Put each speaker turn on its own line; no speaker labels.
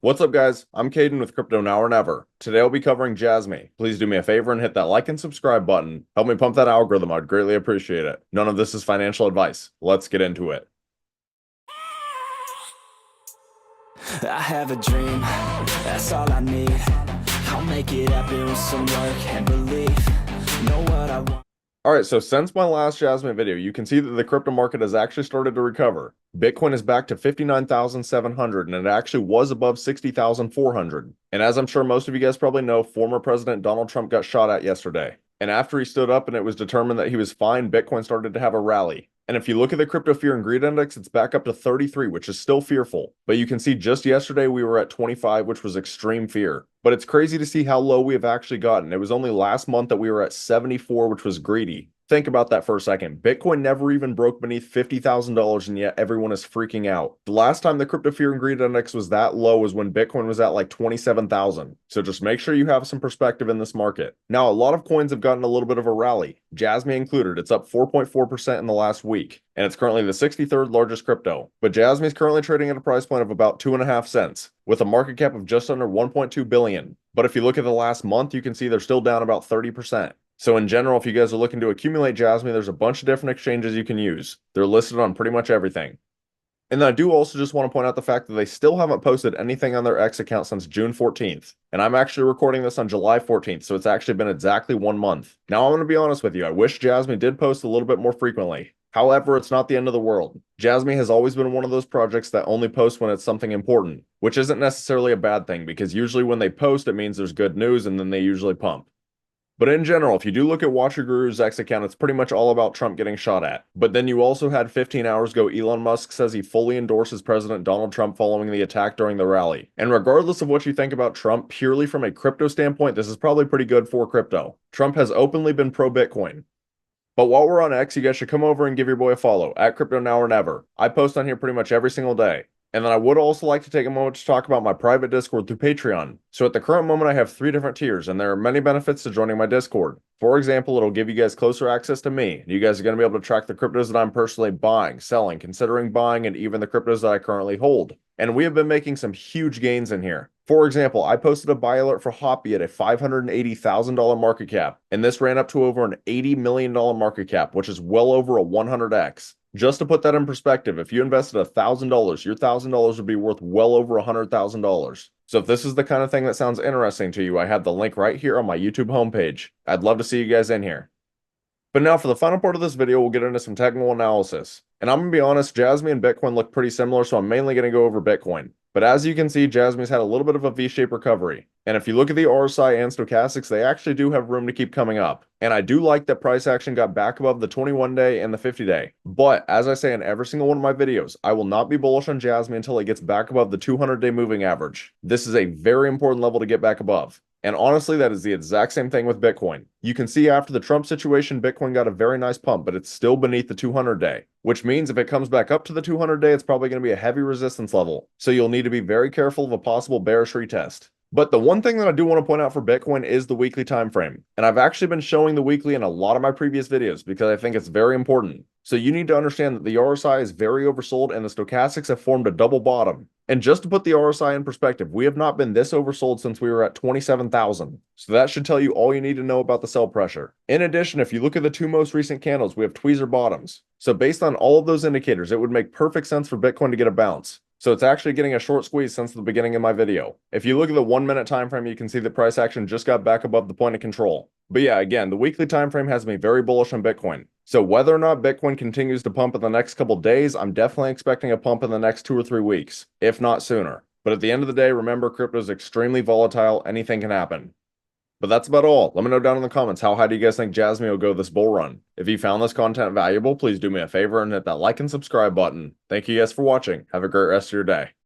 What's up, guys? I'm Caden with Crypto Now or Never. Today I'll be covering Jasmy. Please do me a favor and hit that like and subscribe button. Help me pump that algorithm. I'd greatly appreciate it. None of this is financial advice. Let's get into it.
I have a dream, that's all I need. I'll make it happen with some work and belief. Know what I want.
Alright, so since my last Jasmy video, you can see that the crypto market has actually started to recover. Bitcoin is back to 59,700 and it actually was above 60,400. And as I'm sure most of you guys probably know, former President Donald Trump got shot at yesterday. And after he stood up and it was determined that he was fine, Bitcoin started to have a rally. And if you look at the crypto fear and greed index, it's back up to 33, which is still fearful. But you can see just yesterday we were at 25, which was extreme fear. But it's crazy to see how low we have actually gotten. It was only last month that we were at 74, which was greedy. Think about that for a second. Bitcoin never even broke beneath $50,000 and yet everyone is freaking out. The last time the crypto fear and greed index was that low was when Bitcoin was at like 27,000. So just make sure you have some perspective in this market. Now, a lot of coins have gotten a little bit of a rally, Jasmy included. It's up 4.4% in the last week, and it's currently the 63rd largest crypto. But Jasmy is currently trading at a price point of about 2.5 cents, with a market cap of just under 1.2 billion. But if you look at the last month, you can see they're still down about 30%. So in general, if you guys are looking to accumulate Jasmy, there's a bunch of different exchanges you can use. They're listed on pretty much everything. And then I do also just want to point out the fact that they still haven't posted anything on their X account since June 14th. And I'm actually recording this on July 14th, so it's actually been exactly 1 month. Now I'm going to be honest with you, I wish Jasmy did post a little bit more frequently. However, it's not the end of the world. Jasmy has always been one of those projects that only posts when it's something important, which isn't necessarily a bad thing, because usually when they post, it means there's good news and then they usually pump. But in general, if you do look at WatcherGuru's account, it's pretty much all about Trump getting shot at. But then you also had 15 hours ago, Elon Musk says he fully endorses President Donald Trump following the attack during the rally. And regardless of what you think about Trump, purely from a crypto standpoint, this is probably pretty good for crypto. Trump has openly been pro-Bitcoin. But while we're on X, you guys should come over and give your boy a follow, at Crypto Now or Never. I post on here pretty much every single day. And then I would also like to take a moment to talk about my private Discord through Patreon. So at the current moment, I have 3 different tiers, and there are many benefits to joining my Discord. For example, it'll give you guys closer access to me. You guys are going to be able to track the cryptos that I'm personally buying, selling, considering buying, and even the cryptos that I currently hold. And we have been making some huge gains in here. For example, I posted a buy alert for Hoppy at a $580,000 market cap, and this ran up to over an $80 million market cap, which is well over a 100x. Just to put that in perspective, if you invested $1,000, your $1,000 would be worth well over $100,000. So if this is the kind of thing that sounds interesting to you, I have the link right here on my YouTube homepage. I'd love to see you guys in here. But now for the final part of this video, we'll get into some technical analysis. And I'm going to be honest, Jasmy and Bitcoin look pretty similar, so I'm mainly going to go over Bitcoin. But as you can see, Jasmy's had a little bit of a V-shaped recovery. And if you look at the RSI and stochastics, they actually do have room to keep coming up. And I do like that price action got back above the 21-day and the 50-day. But as I say in every single one of my videos, I will not be bullish on Jasmy until it gets back above the 200-day moving average. This is a very important level to get back above. And honestly, that is the exact same thing with Bitcoin. You can see after the Trump situation, Bitcoin got a very nice pump, but it's still beneath the 200-day, which means if it comes back up to the 200-day, it's probably going to be a heavy resistance level. So you'll need to be very careful of a possible bearish retest. But the one thing that I do want to point out for Bitcoin is the weekly time frame. And I've actually been showing the weekly in a lot of my previous videos because I think it's very important. So you need to understand that the RSI is very oversold and the stochastics have formed a double bottom. And just to put the RSI in perspective, we have not been this oversold since we were at 27,000. So that should tell you all you need to know about the sell pressure. In addition, if you look at the 2 most recent candles, we have tweezer bottoms. So based on all of those indicators, it would make perfect sense for Bitcoin to get a bounce. So it's actually getting a short squeeze since the beginning of my video. If you look at the 1-minute time frame, you can see the price action just got back above the point of control. But yeah, again, the weekly time frame has me very bullish on Bitcoin. So whether or not Bitcoin continues to pump in the next couple days, I'm definitely expecting a pump in the next 2 or 3 weeks, if not sooner. But at the end of the day, remember, crypto is extremely volatile. Anything can happen. But that's about all. Let me know down in the comments, how high do you guys think Jasmy will go this bull run? If you found this content valuable, please do me a favor and hit that like and subscribe button. Thank you guys for watching. Have a great rest of your day.